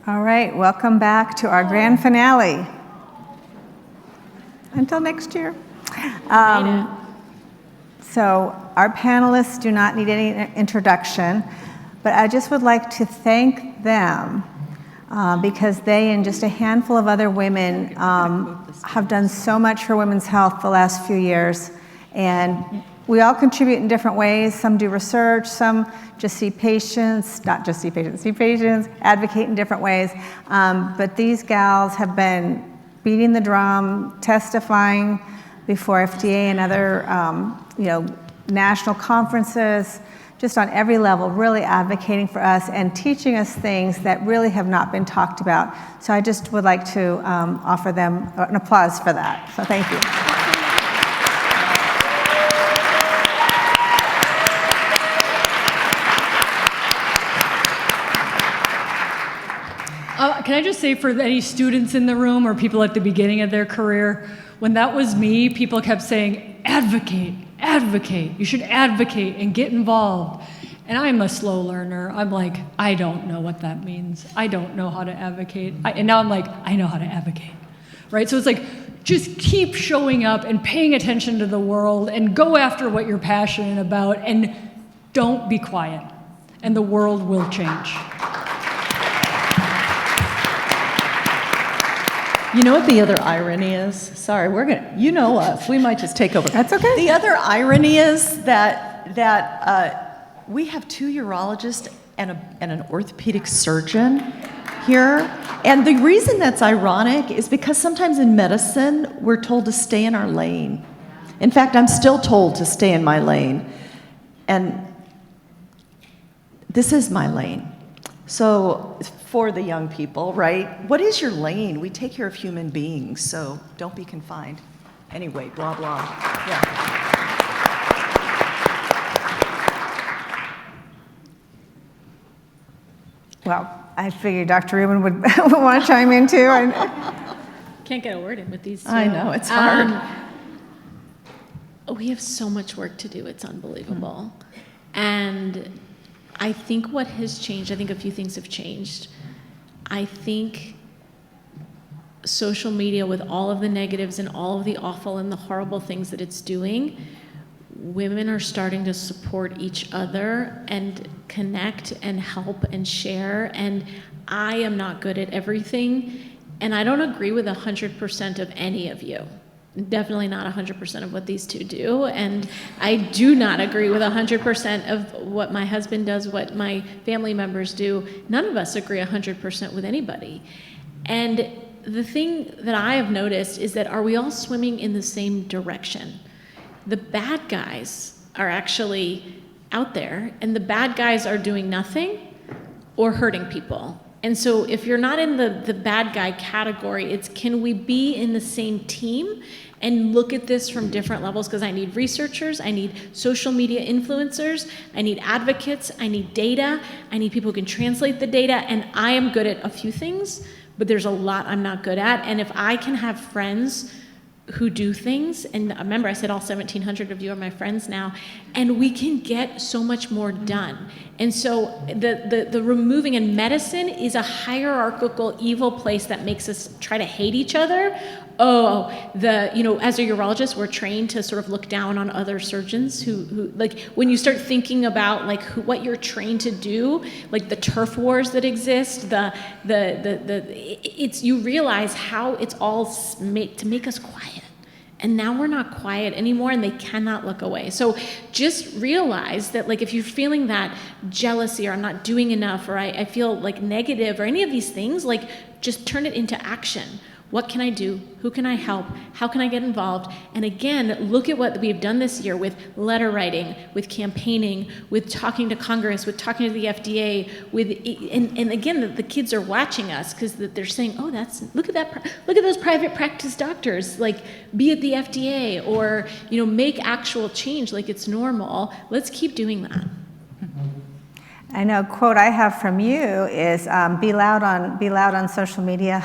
All right, welcome back to our grand finale. Until next year. So our panelists do not need any introduction, but I just would like to thank them because they and just a handful of other women have done so much for women's health the last few years. And we all contribute in different ways. Some do research, some just see patients, not just see patients, see patients, advocate in different ways. But these gals have been beating the drum, testifying before FDA and other national conferences, just on every level, really advocating for us and teaching us things that really have not been talked about. So I just would like to offer them an applause for that. So thank you. Can I just say for any students in the room or people at the beginning of their career, when that was me, people kept saying, advocate, advocate. You should advocate and get involved. And I'm a slow learner. I'm like, I don't know what that means. I don't know how to advocate. And now I'm like, I know how to advocate, right? So it's like, just keep showing up and paying attention to the world and go after what you're passionate about and don't be quiet. And the world will change. You know what the other irony is? Sorry, you know us, we might just take over. That's okay. The other irony is that we have 2 urologists and an orthopedic surgeon here. And the reason that's ironic is because sometimes in medicine, we're told to stay in our lane. In fact, I'm still told to stay in my lane. And this is my lane. So for the young people, right? What is your lane? We take care of human beings, so don't be confined. Anyway, blah, blah. Yeah. Well, I figured Dr. Rubin would want to chime in too. Can't get a word in with these two. I know, it's hard. We have so much work to do, it's unbelievable. And I think what has changed, I think a few things have changed. I think social media, with all of the negatives and all of the awful and the horrible things that it's doing, women are starting to support each other and connect and help and share. And I am not good at everything, and I don't agree with 100% of any of you. Definitely not 100% of what these two do, and I do not agree with 100% of what my husband does, what my family members do. None of us agree 100% with anybody. And the thing that I have noticed is that, are we all swimming in the same direction? The bad guys are actually out there, and the bad guys are doing nothing or hurting people. And so if you're not in the bad guy category, it's, can we be in the same team and look at this from different levels? Because I need researchers, I need social media influencers, I need advocates, I need data, I need people who can translate the data, and I am good at a few things, but there's a lot I'm not good at. And if I can have friends who do things, and remember I said all 1,700 of you are my friends now, and we can get so much more done. And so the removing, and medicine is a hierarchical, evil place that makes us try to hate each other. As a urologist, we're trained to sort of look down on other surgeons who like, when you start thinking about like what you're trained to do, like the turf wars that exist, you realize how it's all to make us quiet. And now we're not quiet anymore, and they cannot look away. So just realize that, like, if you're feeling that jealousy, or I'm not doing enough, or I feel like negative, or any of these things, like, just turn it into action. What can I do? Who can I help? How can I get involved? And again, look at what we've done this year with letter writing, with campaigning, with talking to Congress, with talking to the FDA, and again, the kids are watching us because they're saying, oh, look at those private practice doctors, like, be at the FDA, or, make actual change like it's normal. Let's keep doing that. I know a quote I have from you is be loud on social media.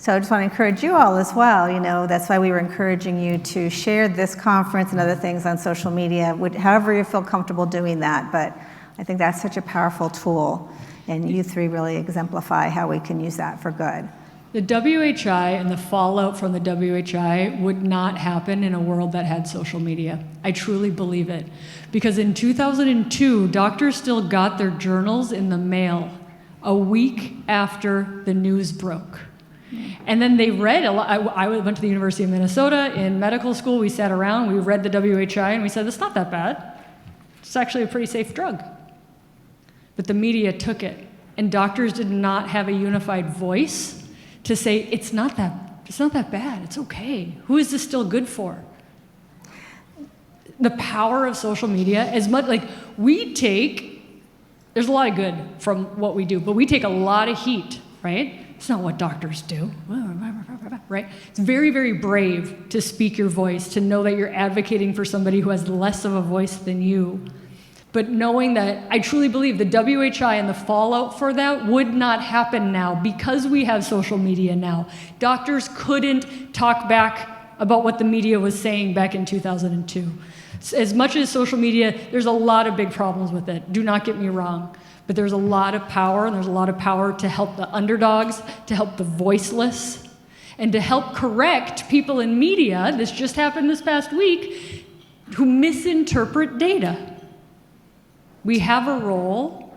So I just want to encourage you all as well. That's why we were encouraging you to share this conference and other things on social media, however you feel comfortable doing that. But I think that's such a powerful tool, and you three really exemplify how we can use that for good. The WHI and the fallout from the WHI would not happen in a world that had social media. I truly believe it. Because in 2002, doctors still got their journals in the mail a week after the news broke. And then they read a lot. I went to the University of Minnesota in medical school. We sat around, we read the WHI, and we said, it's not that bad. It's actually a pretty safe drug. But the media took it, and doctors did not have a unified voice to say, it's not that bad, it's okay. Who is this still good for? The power of social media, as much like there's a lot of good from what we do, but we take a lot of heat, right? It's not what doctors do, right? It's very, very brave to speak your voice, to know that you're advocating for somebody who has less of a voice than you. But knowing that, I truly believe the WHI and the fallout for that would not happen now because we have social media now. Doctors couldn't talk back about what the media was saying back in 2002. As much as social media, there's a lot of big problems with it. Do not get me wrong. But there's a lot of power, and there's a lot of power to help the underdogs, to help the voiceless, and to help correct people in media, this just happened this past week, who misinterpret data. We have a role,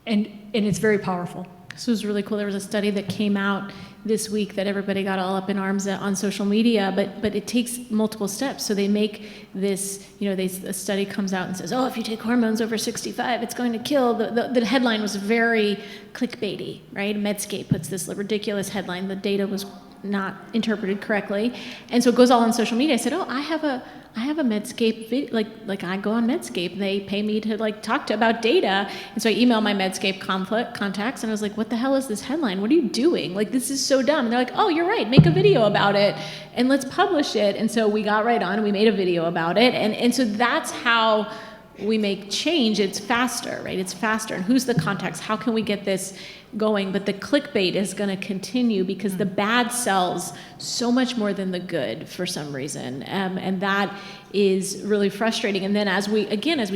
and it's very powerful. This was really cool. There was a study that came out this week that everybody got all up in arms on social media, but it takes multiple steps. So they make this, a study comes out and says, oh, if you take hormones over 65, it's going to kill. The headline was very clickbaity, right? Medscape puts this ridiculous headline. The data was not interpreted correctly. And so it goes all on social media. I said, oh, I have a Medscape video, like I go on Medscape, they pay me to talk about data. And so I email my Medscape contacts and I was like, what the hell is this headline? What are you doing? This is so dumb. And they're like, oh, you're right, make a video about it and let's publish it. And so we got right on and we made a video about it. And so that's how we make change. It's faster, right? It's faster. And who's the contacts? How can we get this going? But the clickbait is going to continue because the bad sells so much more than the good for some reason. And that is really frustrating. And then as we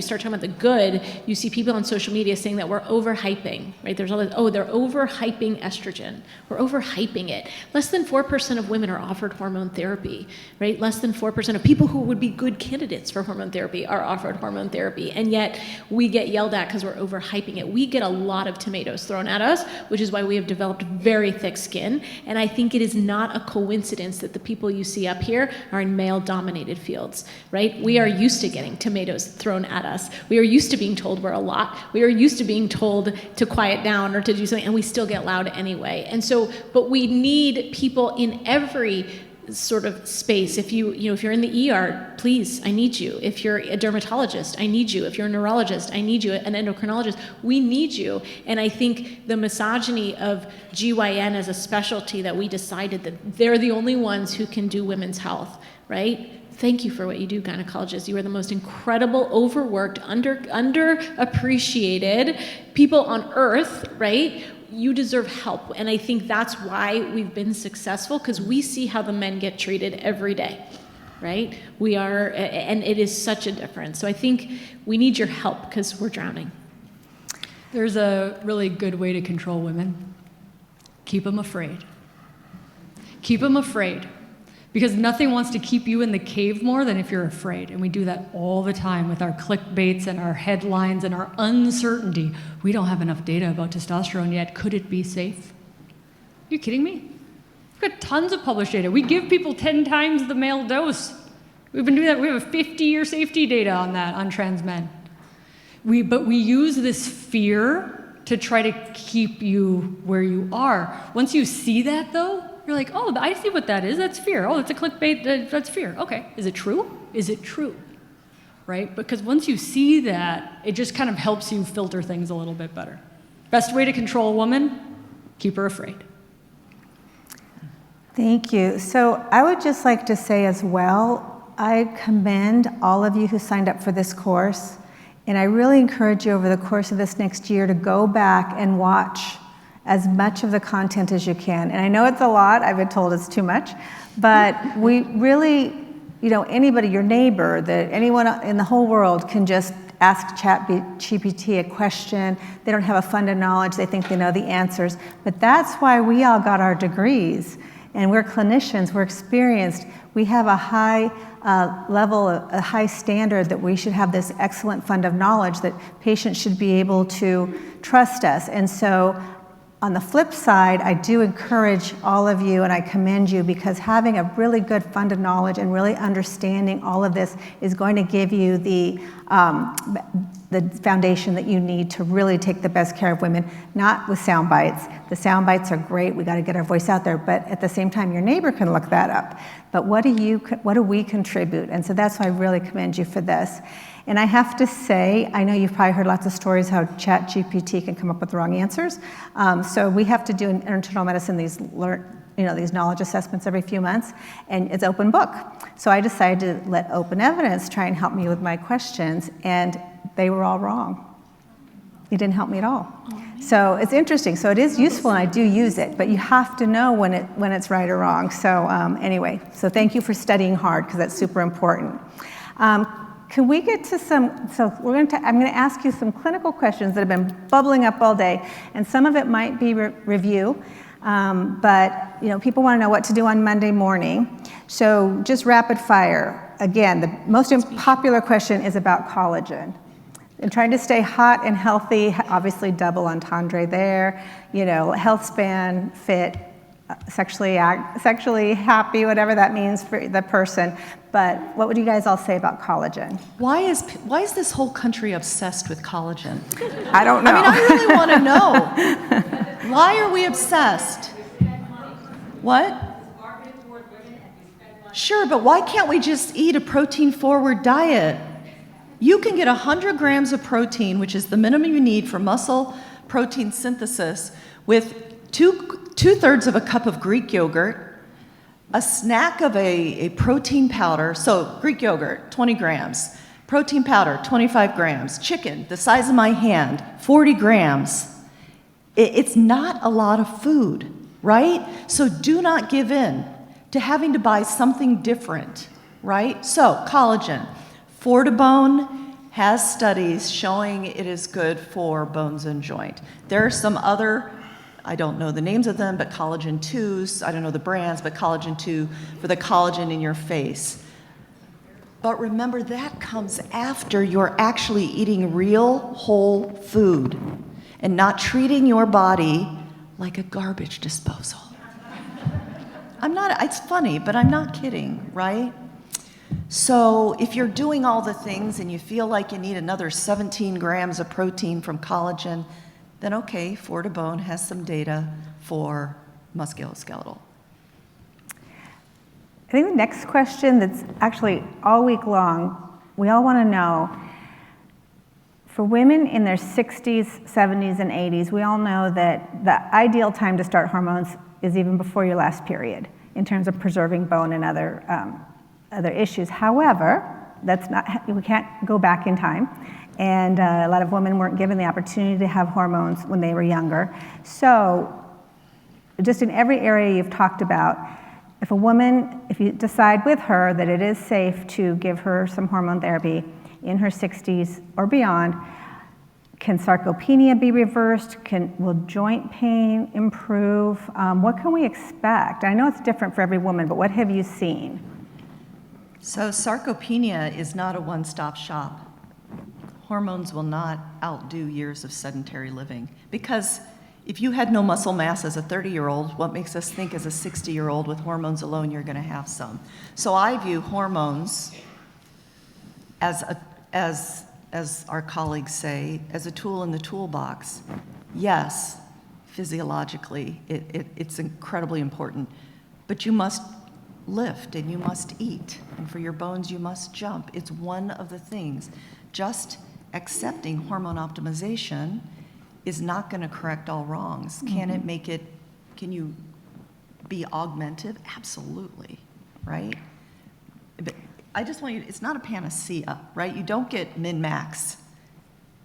start talking about the good, you see people on social media saying that we're overhyping, right? There's all this, they're overhyping estrogen. We're overhyping it. Less than 4% of women are offered hormone therapy, right? Less than 4% of people who would be good candidates for hormone therapy are offered hormone therapy. And yet we get yelled at because we're overhyping it. We get a lot of tomatoes thrown at us, which is why we have developed very thick skin. And I think it is not a coincidence that the people you see up here are in male-dominated fields, right? We are used to getting tomatoes thrown at us. We are used to being told we're a lot. We are used to being told to quiet down or to do something, and we still get loud anyway. And so, but we need people in every sort of space. If you're in the ER, please, I need you. If you're a dermatologist, I need you. If you're a neurologist, I need you. An endocrinologist, we need you. And I think the misogyny of GYN as a specialty that we decided that they're the only ones who can do women's health, right? Thank you for what you do, gynecologists. You are the most incredible, overworked, underappreciated people on earth, right? You deserve help. And I think that's why we've been successful, because we see how the men get treated every day, right? And it is such a difference. So I think we need your help because we're drowning. There's a really good way to control women. Keep them afraid. Keep them afraid. Because nothing wants to keep you in the cave more than if you're afraid. And we do that all the time with our clickbaits and our headlines and our uncertainty. We don't have enough data about testosterone yet. Could it be safe? Are you kidding me? We've got tons of published data. We give people 10 times the male dose. We've been doing that. We have a 50-year safety data on that, on trans men. But we use this fear to try to keep you where you are. Once you see that, though, you're like, oh, I see what that is. That's fear. Oh, it's a clickbait. That's fear. Okay. Is it true? Is it true? Right? Because once you see that, it just kind of helps you filter things a little bit better. Best way to control a woman? Keep her afraid. Thank you. So I would just like to say as well, I commend all of you who signed up for this course. And I really encourage you over the course of this next year to go back and watch as much of the content as you can. And I know it's a lot, I've been told it's too much, but we really, anybody, your neighbor, anyone in the whole world can just ask ChatGPT a question. They don't have a fund of knowledge. They think they know the answers. But that's why we all got our degrees. And we're clinicians, we're experienced. We have a high level, a high standard that we should have this excellent fund of knowledge that patients should be able to trust us. And so on the flip side, I do encourage all of you, and I commend you, because having a really good fund of knowledge and really understanding all of this is going to give you the foundation that you need to really take the best care of women, not with sound bites. The sound bites are great, we gotta get our voice out there, but at the same time, your neighbor can look that up. But what do we contribute? And so that's why I really commend you for this. And I have to say, I know you've probably heard lots of stories how ChatGPT can come up with the wrong answers. So we have to do in internal medicine these knowledge assessments every few months, and it's open book. So I decided to let open evidence try and help me with my questions, and they were all wrong. It didn't help me at all. So it's interesting. So it is useful, and I do use it, but you have to know when it's right or wrong. So anyway, so thank you for studying hard, because that's super important. Can we get to I'm going to ask you some clinical questions that have been bubbling up all day, and some of it might be review, but people want to know what to do on Monday morning. So just rapid fire. Again, the most popular question is about collagen. And trying to stay hot and healthy, obviously double entendre there, health span, fit, sexually happy, whatever that means for the person. But what would you guys all say about collagen? Why is this whole country obsessed with collagen? I don't know. I really want to know. Why are we obsessed? What? Sure, but why can't we just eat a protein-forward diet? You can get 100 grams of protein, which is the minimum you need for muscle protein synthesis, with two-thirds of a cup of Greek yogurt, a snack of a protein powder, so Greek yogurt, 20 grams, protein powder, 25 grams, chicken, the size of my hand, 40 grams. It's not a lot of food, right? So do not give in to having to buy something different, right? So collagen. Fortibone has studies showing it is good for bones and joint. There are some other, I don't know the names of them, but collagen 2s, I don't know the brands, but collagen 2 for the collagen in your face. But remember, that comes after you're actually eating real whole food and not treating your body like a garbage disposal. It's funny, but I'm not kidding, right? So if you're doing all the things and you feel like you need another 17 grams of protein from collagen, then okay, Fortibone has some data for musculoskeletal. I think the next question that's actually all week long, we all want to know, for women in their 60s, 70s, and 80s, we all know that the ideal time to start hormones is even before your last period in terms of preserving bone and other issues. However, we can't go back in time. And a lot of women weren't given the opportunity to have hormones when they were younger. So just in every area you've talked about, if you decide with her that it is safe to give her some hormone therapy in her 60s or beyond, can sarcopenia be reversed? Will joint pain improve? What can we expect? I know it's different for every woman, but what have you seen? So sarcopenia is not a one-stop shop. Hormones will not outdo years of sedentary living, because if you had no muscle mass as a 30-year-old, what makes us think as a 60-year-old with hormones alone you're going to have some? So I view hormones as our colleagues say, as a tool in the toolbox. Yes, physiologically, it's incredibly important, but you must lift and you must eat, and for your bones you must jump. It's one of the things. Just accepting hormone optimization is not going to correct all wrongs. Mm-hmm. Can you be augmentive? Absolutely, right? But I just want you, it's not a panacea, right? You don't get min-max.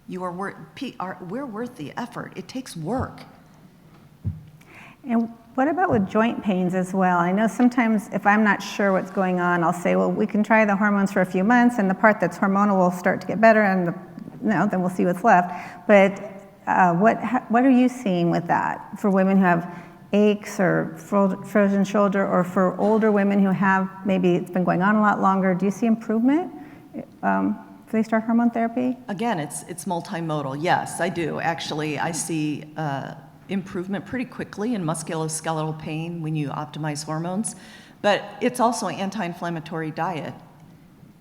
We're worth the effort. It takes work. And what about with joint pains as well? I know sometimes if I'm not sure what's going on, I'll say, well, we can try the hormones for a few months, and the part that's hormonal will start to get better, and no, then we'll see what's left. But what are you seeing with that for women who have aches or frozen shoulder, or for older women who have, maybe it's been going on a lot longer? Do you see improvement if they start hormone therapy? Again, it's multimodal. Yes, I do. Actually, I see improvement pretty quickly in musculoskeletal pain when you optimize hormones, but it's also an anti-inflammatory diet.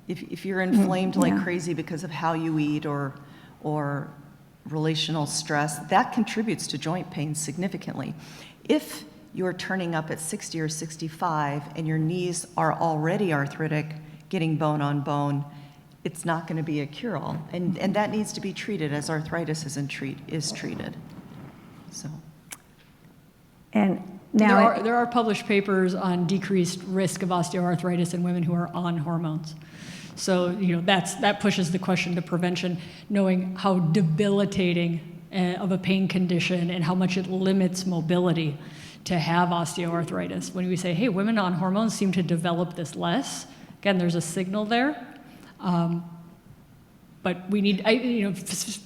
If you're inflamed like crazy because of how you eat or relational stress, that contributes to joint pain significantly. If you're turning up at 60 or 65 and your knees are already arthritic, getting bone on bone, it's not going to be a cure-all, and that needs to be treated as arthritis is treated. So, and now there are published papers on decreased risk of osteoarthritis in women who are on hormones. So that pushes the question to prevention, knowing how debilitating of a pain condition and how much it limits mobility to have osteoarthritis. When we say, hey, women on hormones seem to develop this less, again, there's a signal there. But we need,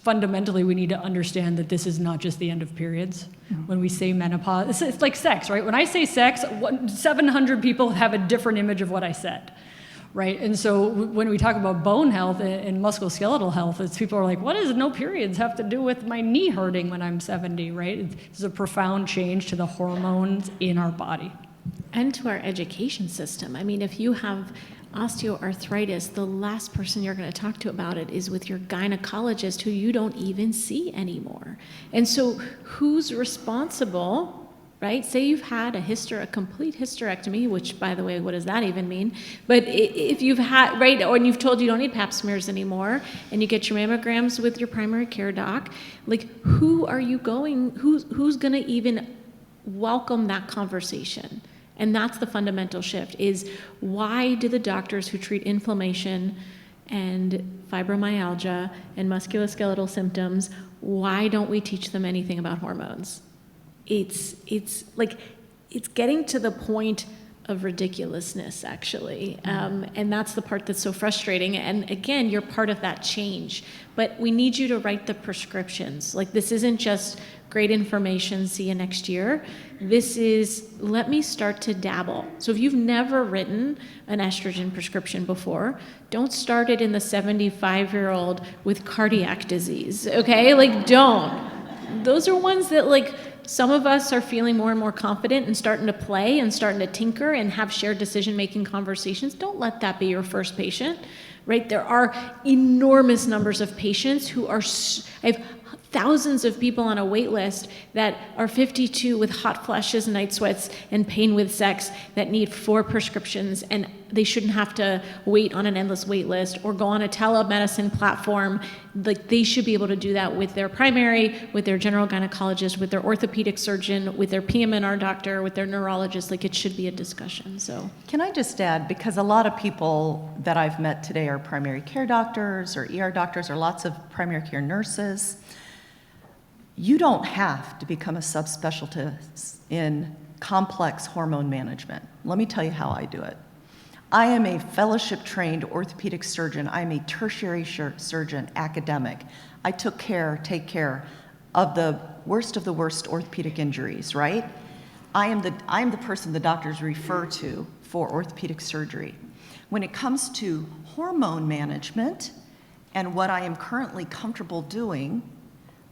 fundamentally, we need to understand that this is not just the end of periods. When we say menopause, it's like sex, right? When I say sex, 700 people have a different image of what I said, right? And so when we talk about bone health and musculoskeletal health, it's people are like, what does no periods have to do with my knee hurting when I'm 70, right? It's a profound change to the hormones in our body. And to our education system. I mean, if you have osteoarthritis, the last person you're going to talk to about it is with your gynecologist, who you don't even see anymore. And so who's responsible, right? Say you've had a complete hysterectomy, which, by the way, what does that even mean? But if you've had, right, or you've told you don't need pap smears anymore, and you get your mammograms with your primary care doc, like, who's going to even welcome that conversation? And that's the fundamental shift, is why do the doctors who treat inflammation and fibromyalgia and musculoskeletal symptoms, why don't we teach them anything about hormones? It's getting to the point of ridiculousness, actually. And that's the part that's so frustrating. And again, you're part of that change. But we need you to write the prescriptions. Like, this isn't just great information, see you next year. This is, let me start to dabble. So if you've never written an estrogen prescription before, don't start it in the 75-year-old with cardiac disease, okay? Like, don't. Those are ones that, like, some of us are feeling more and more confident and starting to play and starting to tinker and have shared decision-making conversations. Don't let that be your first patient, right? There are enormous numbers of patients who are, I have thousands of people on a wait list that are 52 with hot flashes, night sweats, and pain with sex that need 4 prescriptions, and they shouldn't have to wait on an endless wait list or go on a telemedicine platform. Like, they should be able to do that with their primary, with their general gynecologist, with their orthopedic surgeon, with their PM&R doctor, with their neurologist. Like, it should be a discussion. So, can I just add, because a lot of people that I've met today are primary care doctors or ER doctors or lots of primary care nurses. You don't have to become a subspecialist in complex hormone management. Let me tell you how I do it. I am a fellowship-trained orthopedic surgeon. I'm a tertiary surgeon, academic. I take care of the worst orthopedic injuries, right? I am the person the doctors refer to for orthopedic surgery. When it comes to hormone management and what I am currently comfortable doing,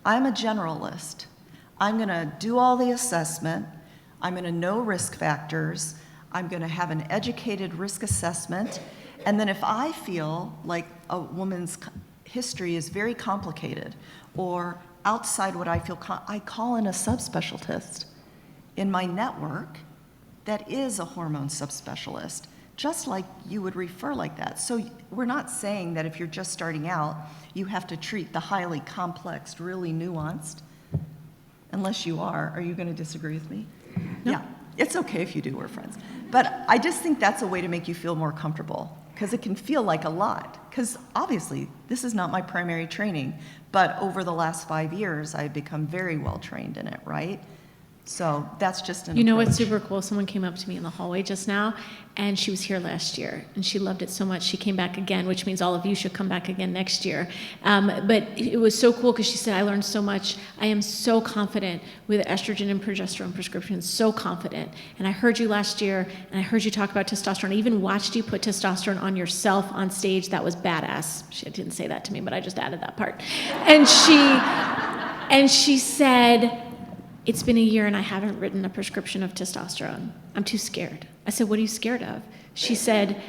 I'm a generalist. I'm going to do all the assessment. I'm going to know risk factors. I'm going to have an educated risk assessment. And then if I feel like a woman's history is very complicated or outside what I feel, I call in a subspecialist in my network that is a hormone subspecialist, just like you would refer like that. So we're not saying that if you're just starting out, you have to treat the highly complex, really nuanced, unless you are. Are you going to disagree with me? No. Yeah, it's okay if you do, we're friends. But I just think that's a way to make you feel more comfortable, because it can feel like a lot. Because obviously, this is not my primary training, but over the last 5 years, I've become very well trained in it, right? So that's just an You know what's approach. super cool? Someone came up to me in the hallway just now, and she was here last year, and she loved it so much she came back again, which means all of you should come back again next year. But it was so cool because she said, I learned so much. I am so confident with estrogen and progesterone prescriptions, so confident. And I heard you last year, and I heard you talk about testosterone. I even watched you put testosterone on yourself on stage. That was badass. She didn't say that to me, but I just added that part. And she said, it's been a year and I haven't written a prescription of testosterone. I'm too scared. I said, what are you scared of? She said,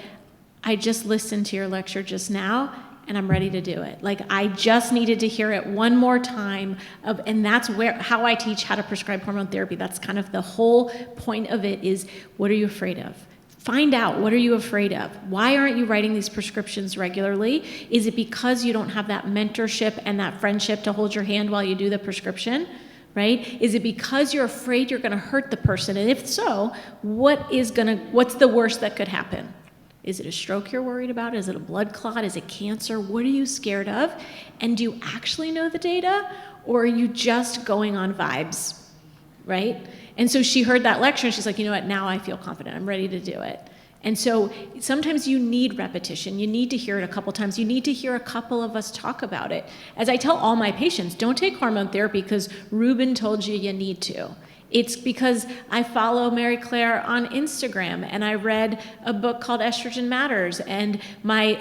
I just listened to your lecture just now and I'm ready to do it. Like, I just needed to hear it one more time. And that's how I teach how to prescribe hormone therapy. That's kind of the whole point of it is, what are you afraid of? Find out, what are you afraid of? Why aren't you writing these prescriptions regularly? Is it because you don't have that mentorship and that friendship to hold your hand while you do the prescription? Right? Is it because you're afraid you're going to hurt the person? And if so, what's the worst that could happen? Is it a stroke you're worried about? Is it a blood clot? Is it cancer? What are you scared of? And do you actually know the data? Or are you just going on vibes? Right? And so she heard that lecture and she's like, you know what? Now I feel confident. I'm ready to do it. And so sometimes you need repetition. You need to hear it a couple times. You need to hear a couple of us talk about it. As I tell all my patients, don't take hormone therapy because Ruben told you need to. It's because I follow Mary Claire on Instagram and I read a book called Estrogen Matters, and my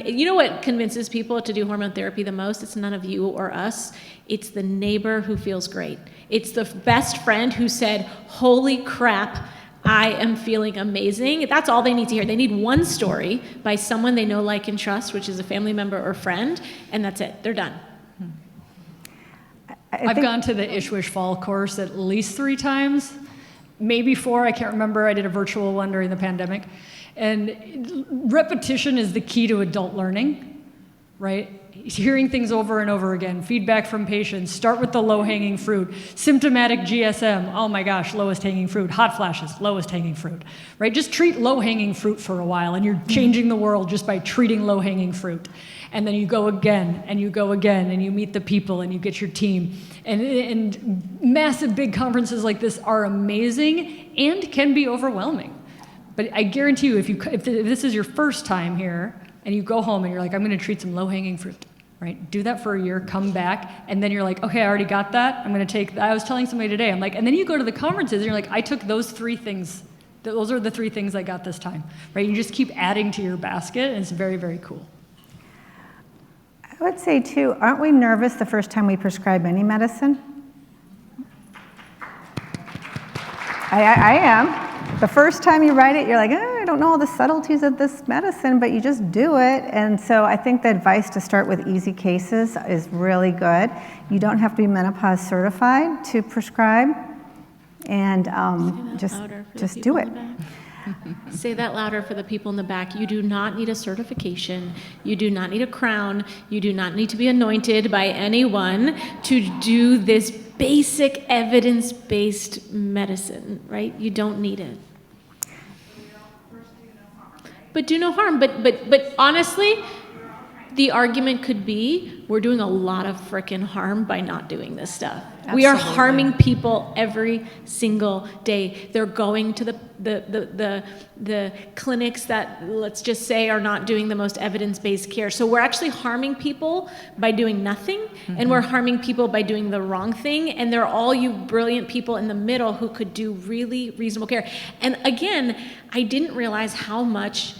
you know what convinces people to do hormone therapy the most? It's none of you or us. It's the neighbor who feels great. It's the best friend who said, holy crap, I am feeling amazing. That's all they need to hear. They need one story by someone they know, like, and trust, which is a family member or friend, and that's it. They're done. I've gone to the Ishwish Fall course at least 3 times, maybe 4, I can't remember. I did a virtual one during the pandemic. And repetition is the key to adult learning, right? Hearing things over and over again, feedback from patients, start with the low-hanging fruit. Symptomatic GSM, oh my gosh, lowest hanging fruit. Hot flashes, lowest hanging fruit, right? Just treat low-hanging fruit for a while, and you're changing the world just by treating low-hanging fruit. And then you go again, and you go again, and you meet the people, and you get your team. And massive big conferences like this are amazing and can be overwhelming. But I guarantee you, if this is your first time here, and you go home and you're like, I'm going to treat some low-hanging fruit, right? Do that for a year, come back, and then you're like, okay, I already got that. I'm going to take that. I was telling somebody today, I'm like, and then you go to the conferences and you're like, I took those 3 things. Those are the 3 things I got this time, right? You just keep adding to your basket, and it's very, very cool. I would say, too, aren't we nervous the first time we prescribe any medicine? I am. The first time you write it, you're like, I don't know all the subtleties of this medicine, but you just do it. And so I think the advice to start with easy cases is really good. You don't have to be menopause certified to prescribe, and just do it. Say that louder for the people in the back. You do not need a certification. You do not need a crown. You do not need to be anointed by anyone to do this basic evidence-based medicine, right? You don't need it. But do no harm. But honestly, the argument could be we're doing a lot of frickin' harm by not doing this stuff. We are harming people every single day. They're going to the clinics that, let's just say, are not doing the most evidence-based care. So we're actually harming people by doing nothing, and we're harming people by doing the wrong thing, and they're all you brilliant people in the middle who could do really reasonable care. And again, I didn't realize how much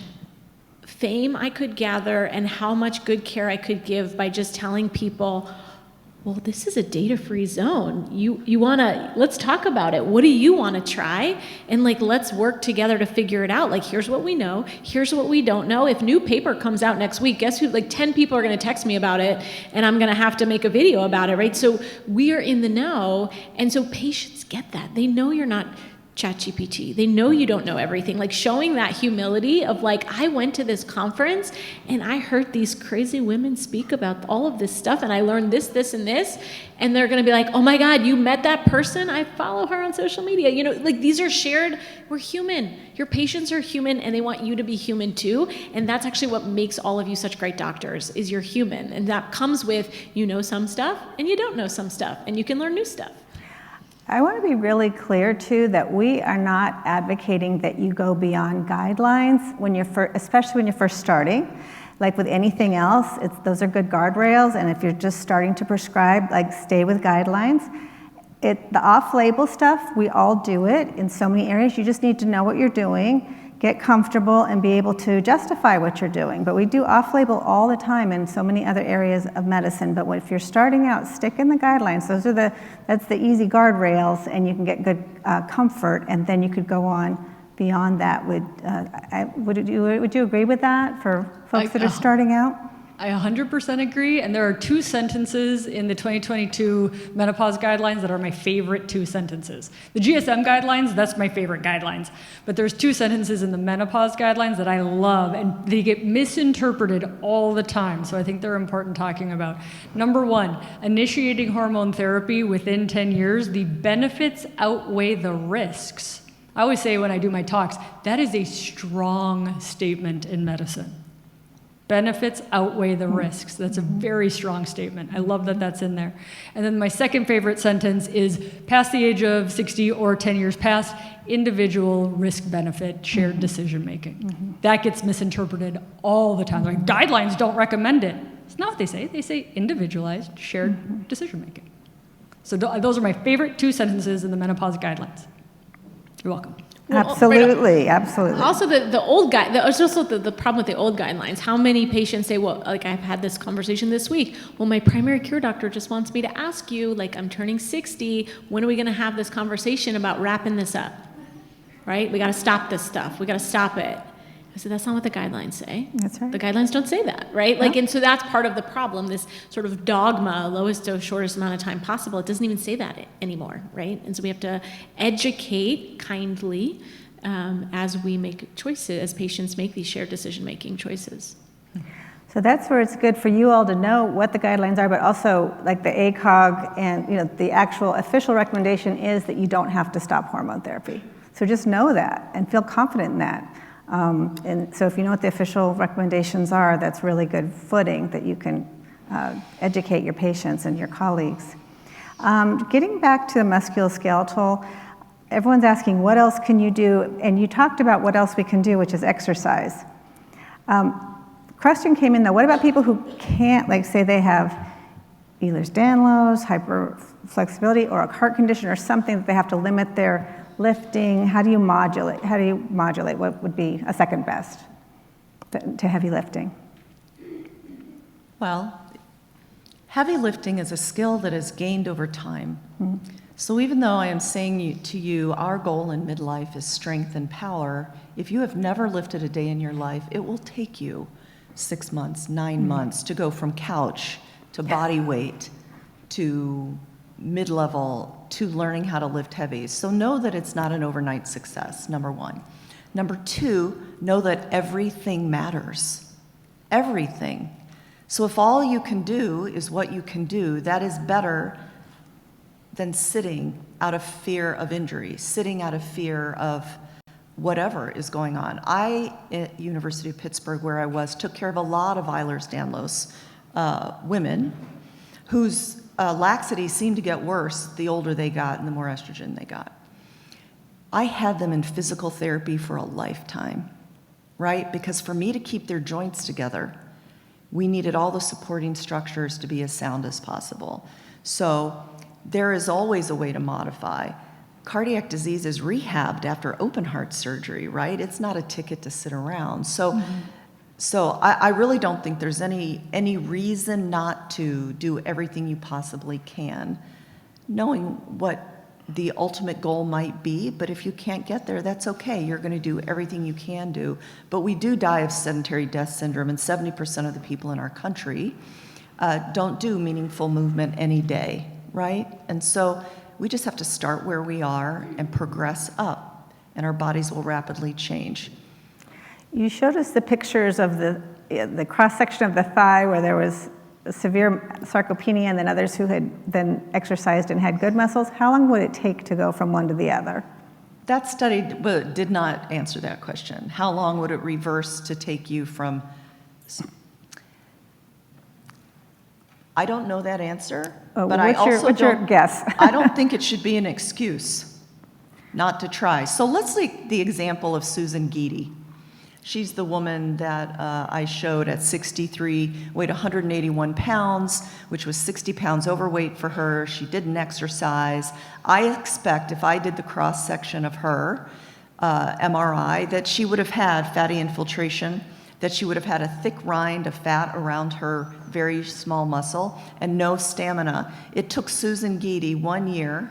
fame I could gather and how much good care I could give by just telling people, well, this is a data-free zone. You wanna, let's talk about it. What do you wanna try? And let's work together to figure it out. Here's what we know, here's what we don't know. If new paper comes out next week, guess who, 10 people are gonna text me about it, and I'm gonna have to make a video about it, right? So we are in the know, and so patients get that. They know you're not ChatGPT. They know you don't know everything. Showing that humility of I went to this conference and I heard these crazy women speak about all of this stuff and I learned this, this, and this, and they're gonna be like, oh my God, you met that person? I follow her on social media. These are shared, we're human. Your patients are human and they want you to be human too, and that's actually what makes all of you such great doctors, is you're human, and that comes with, you know some stuff and you don't know some stuff, and you can learn new stuff. I want to be really clear too that we are not advocating that you go beyond guidelines when especially when you're first starting. Like with anything else, those are good guardrails, and if you're just starting to prescribe, like stay with guidelines. The off-label stuff, we all do it in so many areas. You just need to know what you're doing, get comfortable, and be able to justify what you're doing. But we do off-label all the time in so many other areas of medicine. But if you're starting out, stick in the guidelines. That's the easy guardrails, and you can get good comfort, and then you could go on beyond that. Would you agree with that for folks that are starting out? I 100% agree, and there are 2 sentences in the 2022 menopause guidelines that are my favorite 2 sentences. The GSM guidelines, that's my favorite guidelines, but there's 2 sentences in the menopause guidelines that I love, and they get misinterpreted all the time, so I think they're important talking about. Number 1, initiating hormone therapy within 10 years, the benefits outweigh the risks. I always say when I do my talks, that is a strong statement in medicine. Benefits outweigh the risks. That's a very strong statement. I love that that's in there. And then my second favorite sentence is past the age of 60 or 10 years past, individual risk benefit, shared decision making. That gets misinterpreted all the time. Like guidelines don't recommend it. It's not what they say. They say individualized, shared decision making. So those are my favorite 2 sentences in the menopause guidelines. You're welcome. Absolutely, absolutely. Also, the old guide. There's also the problem with the old guidelines. How many patients say, "Well, like I've had this conversation this week. Well, my primary care doctor just wants me to ask you, like I'm turning 60. When are we going to have this conversation about wrapping this up? Right? We got to stop this stuff. We got to stop it." I said, "That's not what the guidelines say. That's right. The guidelines don't say that, right? Like, and so that's part of the problem. This sort of dogma, lowest dose, shortest amount of time possible. It doesn't even say that anymore, right? And so we have to educate kindly as we make choices, as patients make these shared decision-making choices. So that's where it's good for you all to know what the guidelines are, but also like the ACOG and the actual official recommendation is that you don't have to stop hormone therapy. So just know that and feel confident in that. And so if you know what the official recommendations are, that's really good footing that you can educate your patients and your colleagues. Getting back to the musculoskeletal, everyone's asking what else can you do, and you talked about what else we can do, which is exercise. Question came in though, what about people who can't, like say they have Ehlers-Danlos, hyperflexibility, or a heart condition or something that they have to limit their lifting? How do you modulate? What would be a second best to heavy lifting? Well, heavy lifting is a skill that is gained over time. So even though I am saying to you, our goal in midlife is strength and power, if you have never lifted a day in your life, it will take you 6 months, 9 months to go from couch to body weight to mid-level to learning how to lift heavy. So know that it's not an overnight success, number 1. Number 2, know that everything matters. Everything. So if all you can do is what you can do, that is better than sitting out of fear of injury, sitting out of fear of whatever is going on. I, at University of Pittsburgh, where I was, took care of a lot of Ehlers-Danlos women whose laxity seemed to get worse the older they got and the more estrogen they got. I had them in physical therapy for a lifetime, right? Because for me to keep their joints together, we needed all the supporting structures to be as sound as possible. So there is always a way to modify. Cardiac disease is rehabbed after open heart surgery, right? It's not a ticket to sit around. So I really don't think there's any reason not to do everything you possibly can, knowing what the ultimate goal might be, but if you can't get there, that's okay. You're going to do everything you can do. But we do die of sedentary death syndrome, and 70% of the people in our country don't do meaningful movement any day, right? And so we just have to start where we are and progress up, and our bodies will rapidly change. You showed us the pictures of the cross-section of the thigh where there was severe sarcopenia and then others who had then exercised and had good muscles. How long would it take to go from one to the other? That study did not answer that question. How long would it reverse to take you from... I don't know that answer, Oh, but I also what's your don't, guess? I don't think it should be an excuse not to try. So let's take the example of Susan Geedy. She's the woman that I showed at 63, weighed 181 pounds, which was 60 pounds overweight for her. She didn't exercise. I expect if I did the cross-section of her MRI that she would have had fatty infiltration, that she would have had a thick rind of fat around her very small muscle and no stamina. It took Susan Geedy 1 year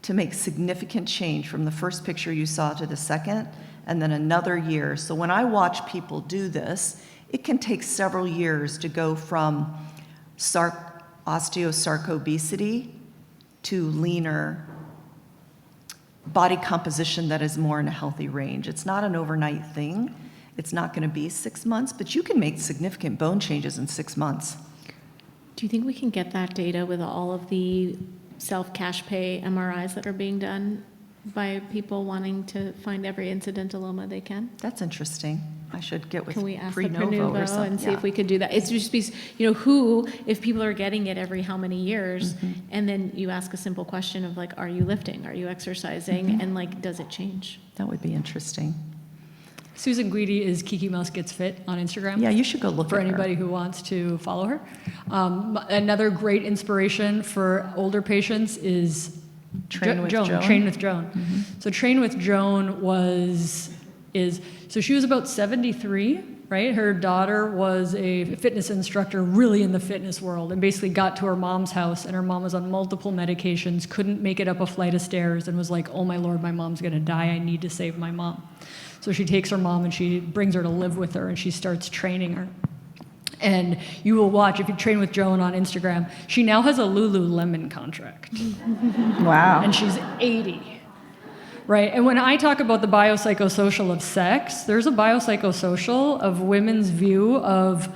to make significant change from the first picture you saw to the second, and then another year. So when I watch people do this, it can take several years to go from osteosarcobesity to leaner body composition that is more in a healthy range. It's not an overnight thing. It's not going to be 6 months, but you can make significant bone changes in 6 months. Do you think we can get that data with all of the self-cash pay MRIs that are being done by people wanting to find every incidentaloma they can? That's interesting. I should get with Can we ask the Prenovo or something. and see if we could do that? It's just, who, if people are getting it every how many years, and then you ask a simple question of like, are you lifting? Are you exercising? And like, does it change? That would be interesting. Susan Guidi is Kiki Mouse Gets Fit on Instagram. Yeah, you should go look for at her. anybody who wants to follow her. Another great inspiration for older patients is Train with Joan. Train with Joan. So Train with Joan so she was about 73, right? Her daughter was a fitness instructor really in the fitness world and basically got to her mom's house and her mom was on multiple medications, couldn't make it up a flight of stairs and was like, oh my Lord, my mom's gonna die, I need to save my mom. So she takes her mom and she brings her to live with her and she starts training her. And you will watch, if you Train with Joan on Instagram, she now has a Lululemon contract. Wow. And she's 80, right? And when I talk about the biopsychosocial of sex, there's a biopsychosocial of women's view of,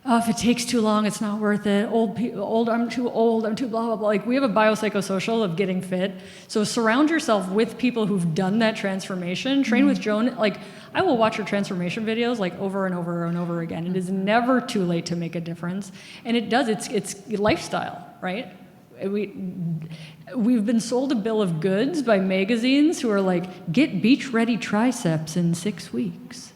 oh, if it takes too long, it's not worth it. I'm too old, I'm too blah, blah, blah. Like, we have a biopsychosocial of getting fit. So surround yourself with people who've done that transformation. Train with Joan, like, I will watch her transformation videos like over and over and over again. It is never too late to make a difference. And it does, it's lifestyle, right? We've been sold a bill of goods by magazines who are like, get beach-ready triceps in 6 weeks.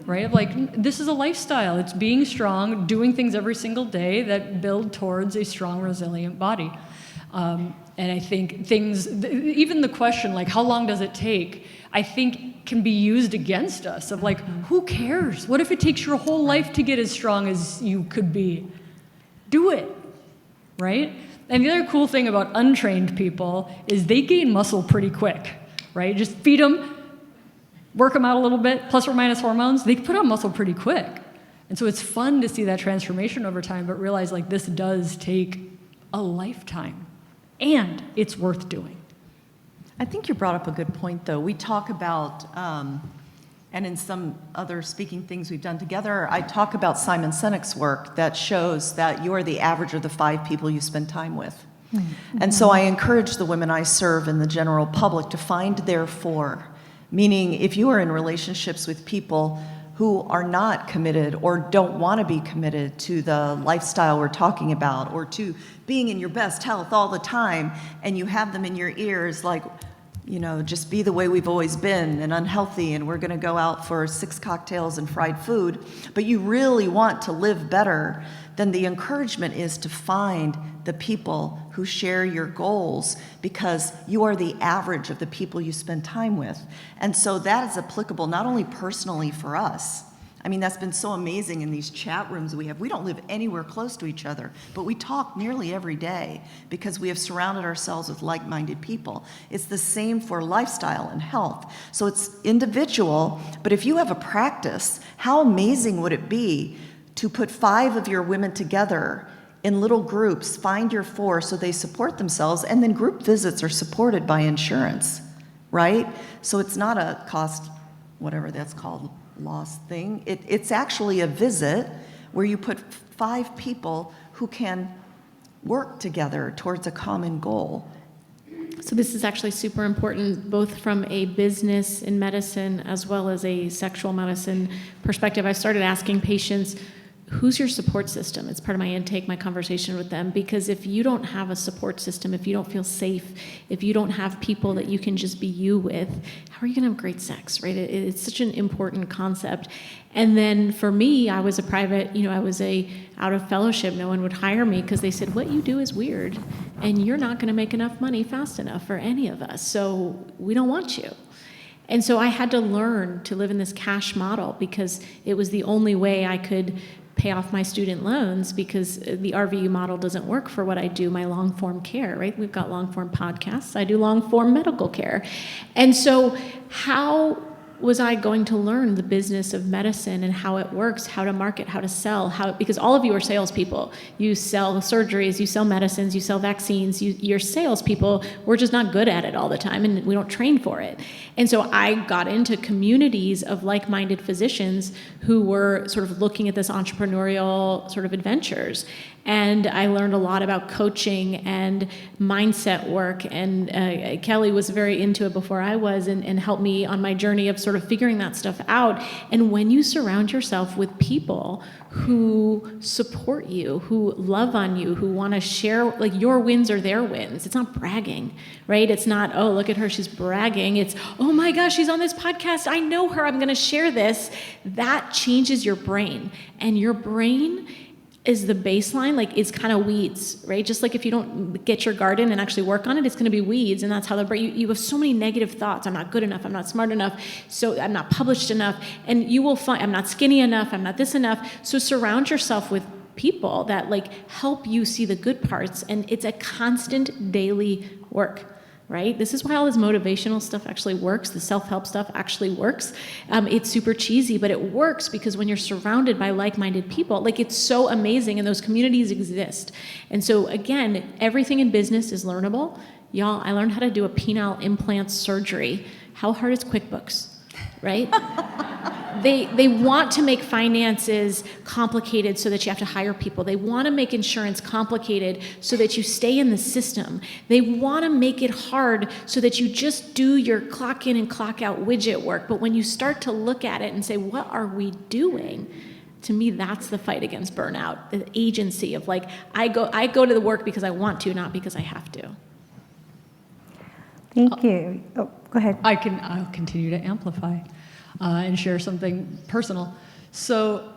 Right? Like, this is a lifestyle. It's being strong, doing things every single day that build towards a strong, resilient body. And I think even the question, like, how long does it take, I think can be used against us of like, who cares? What if it takes your whole life to get as strong as you could be? Do it, right? And the other cool thing about untrained people is they gain muscle pretty quick, right? Just feed them, work them out a little bit, plus or minus hormones, they put on muscle pretty quick. And so it's fun to see that transformation over time, but realize like this does take a lifetime and it's worth doing. I think you brought up a good point, though. We talk about, and in some other speaking things we've done together, I talk about Simon Sinek's work that shows that you are the average of the 5 people you spend time with. And so I encourage the women I serve and the general public to find their 4. Meaning, if you are in relationships with people who are not committed or don't want to be committed to the lifestyle we're talking about or to being in your best health all the time, and you have them in your ears like, just be the way we've always been and unhealthy, and we're going to go out for 6 cocktails and fried food, but you really want to live better, then the encouragement is to find the people who share your goals, because you are the average of the people you spend time with. And so that is applicable not only personally for us. I mean, that's been so amazing in these chat rooms we have. We don't live anywhere close to each other, but we talk nearly every day because we have surrounded ourselves with like-minded people. It's the same for lifestyle and health. So it's individual, but if you have a practice, how amazing would it be to put 5 of your women together in little groups, find your 4 so they support themselves, and then group visits are supported by insurance, right? So it's not a cost, whatever that's called, loss thing. It's actually a visit where you put 5 people who can work together towards a common goal. So this is actually super important, both from a business in medicine as well as a sexual medicine perspective. I started asking patients who's your support system? It's part of my intake, my conversation with them, because if you don't have a support system, if you don't feel safe, if you don't have people that you can just be you with, how are you gonna have great sex, right? It's such an important concept. And then for me, I was a private, I was out of fellowship. No one would hire me because they said, what you do is weird and you're not gonna make enough money fast enough for any of us. So we don't want you. And so I had to learn to live in this cash model because it was the only way I could pay off my student loans, because the RVU model doesn't work for what I do, my long-form care, right? We've got long-form podcasts. I do long-form medical care. And so how was I going to learn the business of medicine and how it works, how to market, how to sell, because all of you are salespeople. You sell surgeries, you sell medicines, you sell vaccines, you're salespeople. We're just not good at it all the time, and we don't train for it. And so I got into communities of like-minded physicians who were sort of looking at this entrepreneurial sort of adventures. And I learned a lot about coaching and mindset work. And Kelly was very into it before I was, and helped me on my journey of sort of figuring that stuff out. And when you surround yourself with people who support you, who love on you, who want to share, like, your wins are their wins. It's not bragging, right? It's not, oh, look at her, she's bragging. It's, oh my gosh, she's on this podcast. I know her, I'm going to share this. That changes your brain. And your brain is the baseline, like, it's kind of weeds, right? Just like if you don't get your garden and actually work on it, it's going to be weeds, and that's how the brain, you have so many negative thoughts. I'm not good enough, I'm not smart enough, so I'm not published enough, and you will find I'm not skinny enough, I'm not this enough. So surround yourself with people that, like, help you see the good parts, and it's a constant daily work. Right? This is why all this motivational stuff actually works. The self-help stuff actually works. It's super cheesy, but it works because when you're surrounded by like-minded people, like, it's so amazing, and those communities exist. And so again, everything in business is learnable. Y'all, I learned how to do a penile implant surgery. How hard is QuickBooks, right? They want to make finances complicated so that you have to hire people. They want to make insurance complicated so that you stay in the system. They want to make it hard so that you just do your clock in and clock out widget work. But when you start to look at it and say, what are we doing? To me, that's the fight against burnout, the agency of, like, I go to the work because I want to, not because I have to. Thank you. Oh, go ahead. I'll continue to amplify and share something personal. So,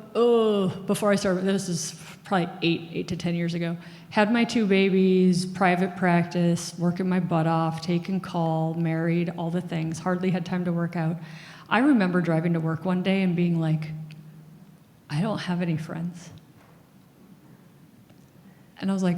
before I started, this is probably 8 to 10 years ago, had my 2 babies, private practice, working my butt off, taking call, married, all the things, hardly had time to work out. I remember driving to work one day and being like, I don't have any friends. And I was like,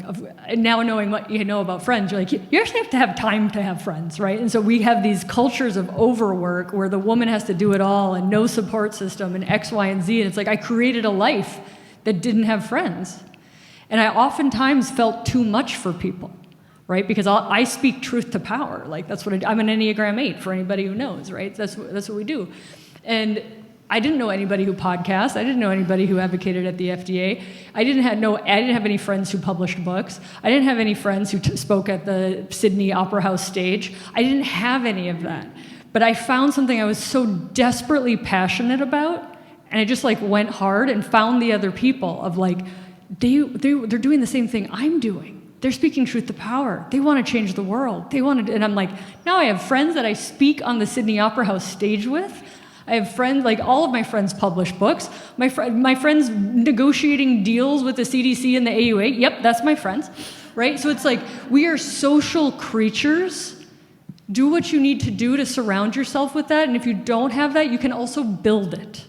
now knowing what you know about friends, you're like, you actually have to have time to have friends, right? And so we have these cultures of overwork where the woman has to do it all and no support system and X, Y, and Z. And it's like, I created a life that didn't have friends. And I oftentimes felt too much for people, right? Because I speak truth to power. Like, that's what I'm an Enneagram 8 for anybody who knows, right? That's what we do. And I didn't know anybody who podcasts. I didn't know anybody who advocated at the FDA. I didn't have any friends who published books. I didn't have any friends who spoke at the Sydney Opera House stage. I didn't have any of that. But I found something I was so desperately passionate about, and I just, like, went hard and found the other people of, like, they're doing the same thing I'm doing. They're speaking truth to power. They want to change the world. And I'm like, now I have friends that I speak on the Sydney Opera House stage with. I have friends, like, all of my friends publish books. My friends negotiating deals with the CDC and the AUA. Yep, that's my friends, right? So it's like, we are social creatures. Do what you need to do to surround yourself with that. And if you don't have that, you can also build it,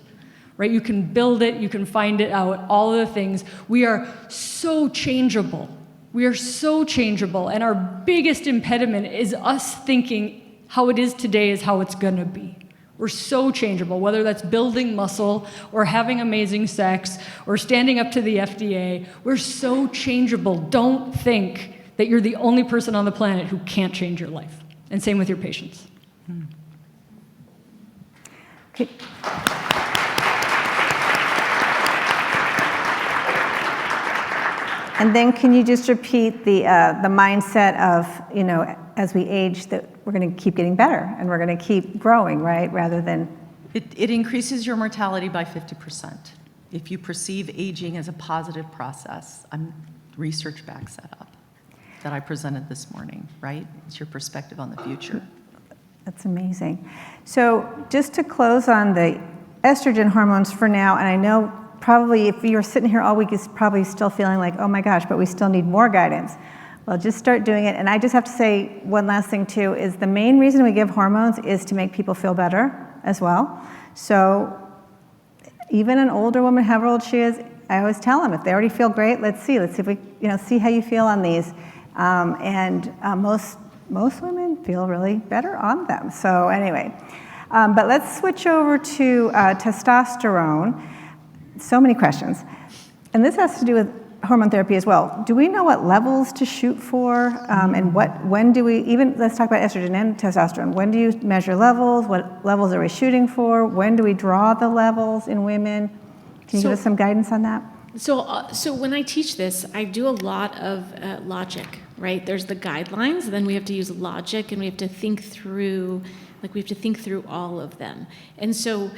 right? You can build it, you can find it out, all of the things. We are so changeable. We are so changeable. And our biggest impediment is us thinking how it is today is how it's gonna be. We're so changeable, whether that's building muscle or having amazing sex or standing up to the FDA. We're so changeable. Don't think that you're the only person on the planet who can't change your life. And same with your patients. Okay. And then can you just repeat the mindset of, as we age, that we're going to keep getting better and we're going to keep growing, right? Rather than... It increases your mortality by 50%. if you perceive aging as a positive process, research backs that up, that I presented this morning, right? It's your perspective on the future. That's amazing. So just to close on the estrogen hormones for now, and I know probably if you're sitting here all week, is probably still feeling like, oh my gosh, but we still need more guidance. Well, just start doing it. And I just have to say one last thing too, is the main reason we give hormones is to make people feel better as well. So even an older woman, however old she is, I always tell them, if they already feel great, let's see if we, see how you feel on these. Most women feel really better on them. So anyway, but let's switch over to testosterone. So many questions. And this has to do with hormone therapy as well. Do we know what levels to shoot for? And when do we, let's talk about estrogen and testosterone. When do you measure levels? What levels are we shooting for? When do we draw the levels in women? Can you give us some guidance on that? So when I teach this, I do a lot of logic, right? There's the guidelines, then we have to use logic, and we have to think through, all of them. And so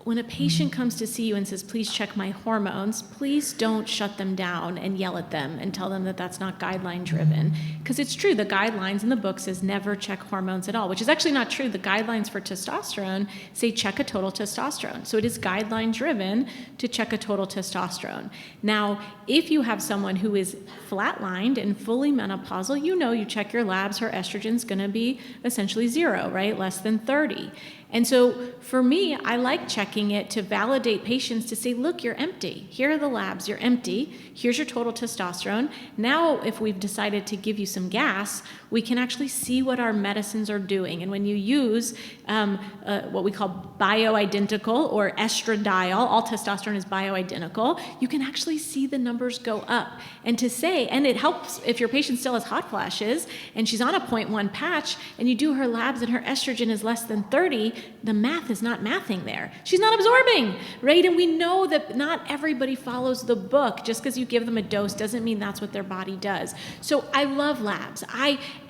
when a patient comes to see you and says, please check my hormones, please don't shut them down and yell at them and tell them that that's not guideline driven. Because it's true, the guidelines in the book says never check hormones at all, which is actually not true. The guidelines for testosterone say check a total testosterone. So it is guideline driven to check a total testosterone. Now, if you have someone who is flatlined and fully menopausal, you check your labs, her estrogen's gonna be essentially 0, right? Less than 30. And so for me, I like checking it to validate patients to say, look, you're empty. Here are the labs, you're empty. Here's your total testosterone. Now, if we've decided to give you some gas, we can actually see what our medicines are doing. And when you use what we call bioidentical or estradiol, all testosterone is bioidentical, you can actually see the numbers go up. And it helps if your patient still has hot flashes and she's on a 0.1 patch and you do her labs and her estrogen is less than 30, the math is not mathing there. She's not absorbing, right? And we know that not everybody follows the book. Just because you give them a dose doesn't mean that's what their body does. So I love labs.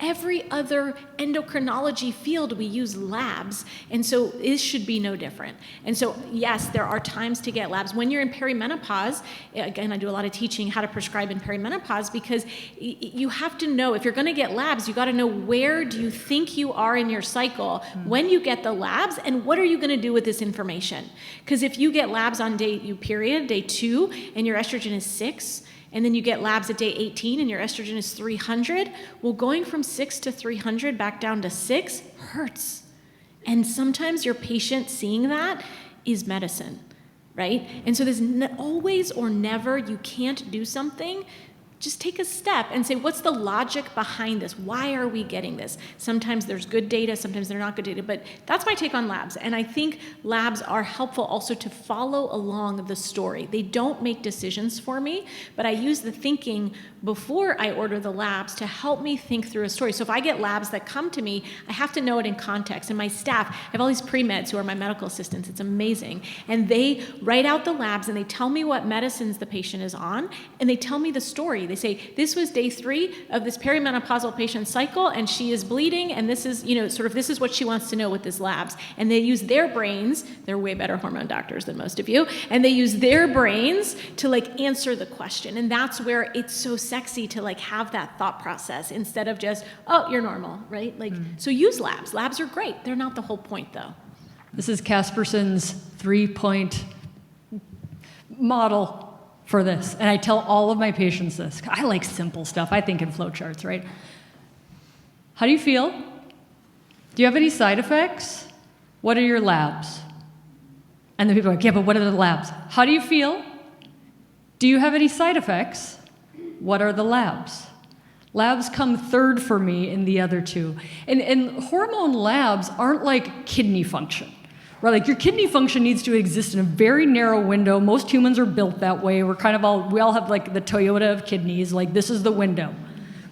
Every other endocrinology field, we use labs. And so this should be no different. And so, yes, there are times to get labs. When you're in perimenopause, again, I do a lot of teaching how to prescribe in perimenopause because you have to know, if you're going to get labs, you got to know where do you think you are in your cycle when you get the labs, and what are you going to do with this information? Because if you get labs on day 2, and your estrogen is 6, and then you get labs at day 18 and your estrogen is 300, well, going from 6 to 300 back down to 6 hurts. And sometimes your patient seeing that is medicine, right? And so there's always or never, you can't do something. Just take a step and say, what's the logic behind this? Why are we getting this? Sometimes there's good data, sometimes they're not good data, but that's my take on labs. And I think labs are helpful also to follow along the story. They don't make decisions for me, but I use the thinking before I order the labs to help me think through a story. So if I get labs that come to me, I have to know it in context. And my staff, I have all these pre-meds who are my medical assistants. It's amazing. And they write out the labs and they tell me what medicines the patient is on, and they tell me the story. They say, this was day 3 of this perimenopausal patient's cycle, and she is bleeding, and this is, this is what she wants to know with these labs. And they use their brains, they're way better hormone doctors than most of you, and they use their brains to answer the question. And that's where it's so sexy to have that thought process instead of just, oh, you're normal, right? So use labs. Labs are great. They're not the whole point though. This is Casperson's 3-point model for this. And I tell all of my patients this. I like simple stuff. I think in flowcharts, right? How do you feel? Do you have any side effects? What are your labs? And then people are like, yeah, but what are the labs? How do you feel? Do you have any side effects? What are the labs? Labs come third for me in the other two. And hormone labs aren't like kidney function. Right, your kidney function needs to exist in a very narrow window. Most humans are built that way. We all have the Toyota of kidneys, this is the window,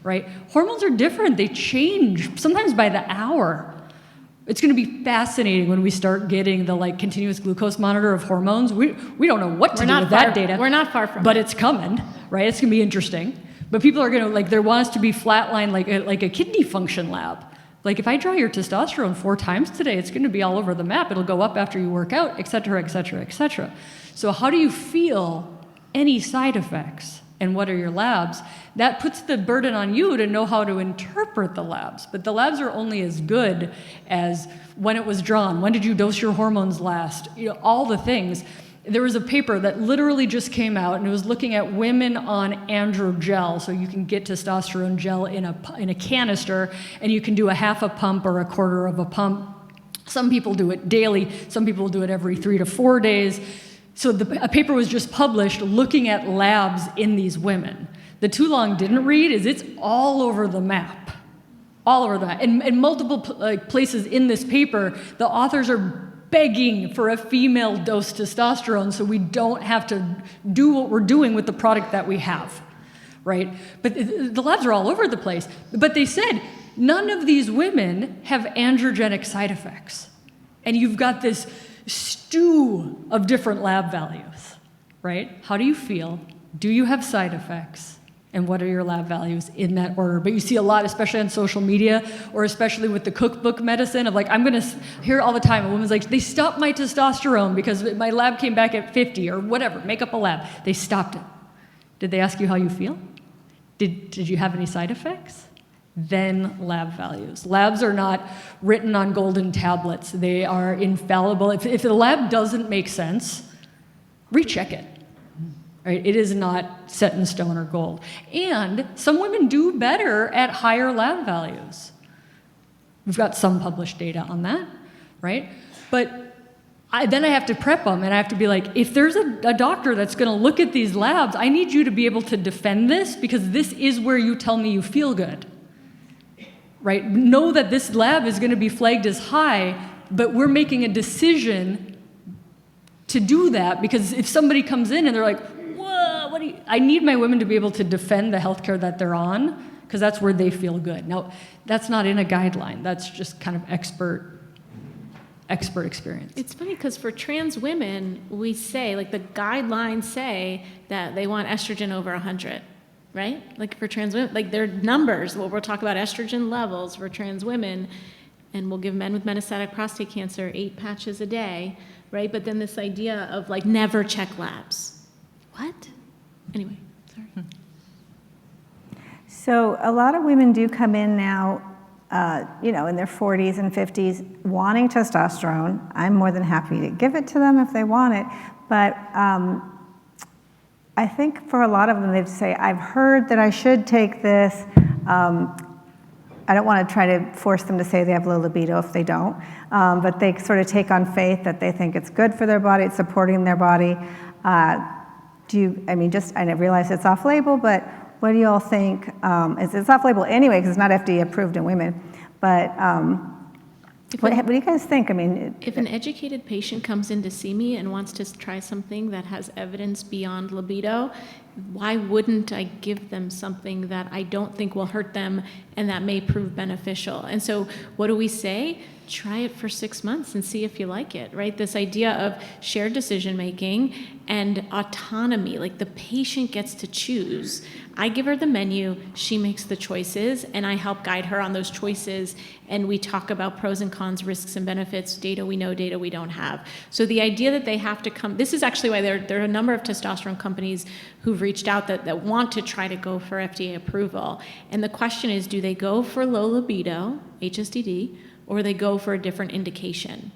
right? Hormones are different. They change, sometimes by the hour. It's gonna be fascinating when we start getting the continuous glucose monitor of hormones. We don't know what to do with that data. We're not far from but it's coming, right? It's gonna be interesting. But people are gonna, they want us to be flatline like a kidney function lab. Like if I draw your testosterone 4 times today, it's going to be all over the map. It'll go up after you work out, et cetera, et cetera, et cetera. So how do you feel any side effects? And what are your labs? That puts the burden on you to know how to interpret the labs. But the labs are only as good as when it was drawn. When did you dose your hormones last? All the things. There was a paper that literally just came out, and it was looking at women on androgel. So you can get testosterone gel in a canister, and you can do a half a pump or a quarter of a pump. Some people do it daily. Some people do it every 3 to 4 days. So a paper was just published looking at labs in these women. The too long didn't read is it's all over the map. All over the map. In multiple places in this paper, the authors are begging for a female dose testosterone so we don't have to do what we're doing with the product that we have, right? But the labs are all over the place. But they said none of these women have androgenic side effects. And you've got this stew of different lab values, right? How do you feel? Do you have side effects? And what are your lab values in that order? But you see a lot, especially on social media, or especially with the cookbook medicine of like, I'm gonna hear all the time, a woman's like, they stopped my testosterone because my lab came back at 50 or whatever, make up a lab. They stopped it. Did they ask you how you feel? Did you have any side effects? Then lab values. Labs are not written on golden tablets. They are infallible. If the lab doesn't make sense, recheck it. Right? It is not set in stone or gold. And some women do better at higher lab values. We've got some published data on that, right? But then I have to prep them, and I have to be like, if there's a doctor that's going to look at these labs, I need you to be able to defend this because this is where you tell me you feel good. Right? Know that this lab is going to be flagged as high, but we're making a decision to do that because if somebody comes in and they're like, whoa, I need my women to be able to defend the healthcare that they're on because that's where they feel good. Now, that's not in a guideline. That's just kind of expert experience. It's funny because for trans women, we say, like the guidelines say that they want estrogen over 100. Right? Like for trans women, like their numbers, we'll talk about estrogen levels for trans women, and we'll give men with metastatic prostate cancer 8 patches a day, right? But then this idea of like never check labs. What? Anyway, sorry. So a lot of women do come in now, in their 40s and 50s wanting testosterone. I'm more than happy to give it to them if they want it, but I think for a lot of them, they'd say, I've heard that I should take this. I don't want to try to force them to say they have low libido if they don't, but they sort of take on faith that they think it's good for their body, it's supporting their body. I realize it's off-label, but what do you all think? It's off-label anyway because it's not FDA approved in women, but what do you guys think? If an educated patient comes in to see me and wants to try something that has evidence beyond libido, why wouldn't I give them something that I don't think will hurt them and that may prove beneficial? And so what do we say? Try it for 6 months and see if you like it, right? This idea of shared decision making and autonomy, like the patient gets to choose. I give her the menu, she makes the choices, and I help guide her on those choices, and we talk about pros and cons, risks and benefits, data we know, data we don't have. So the idea that they have to come, this is actually why there are a number of testosterone companies who've reached out that want to try to go for FDA approval. And the question is, do they go for low libido, HSDD, or they go for a different indication?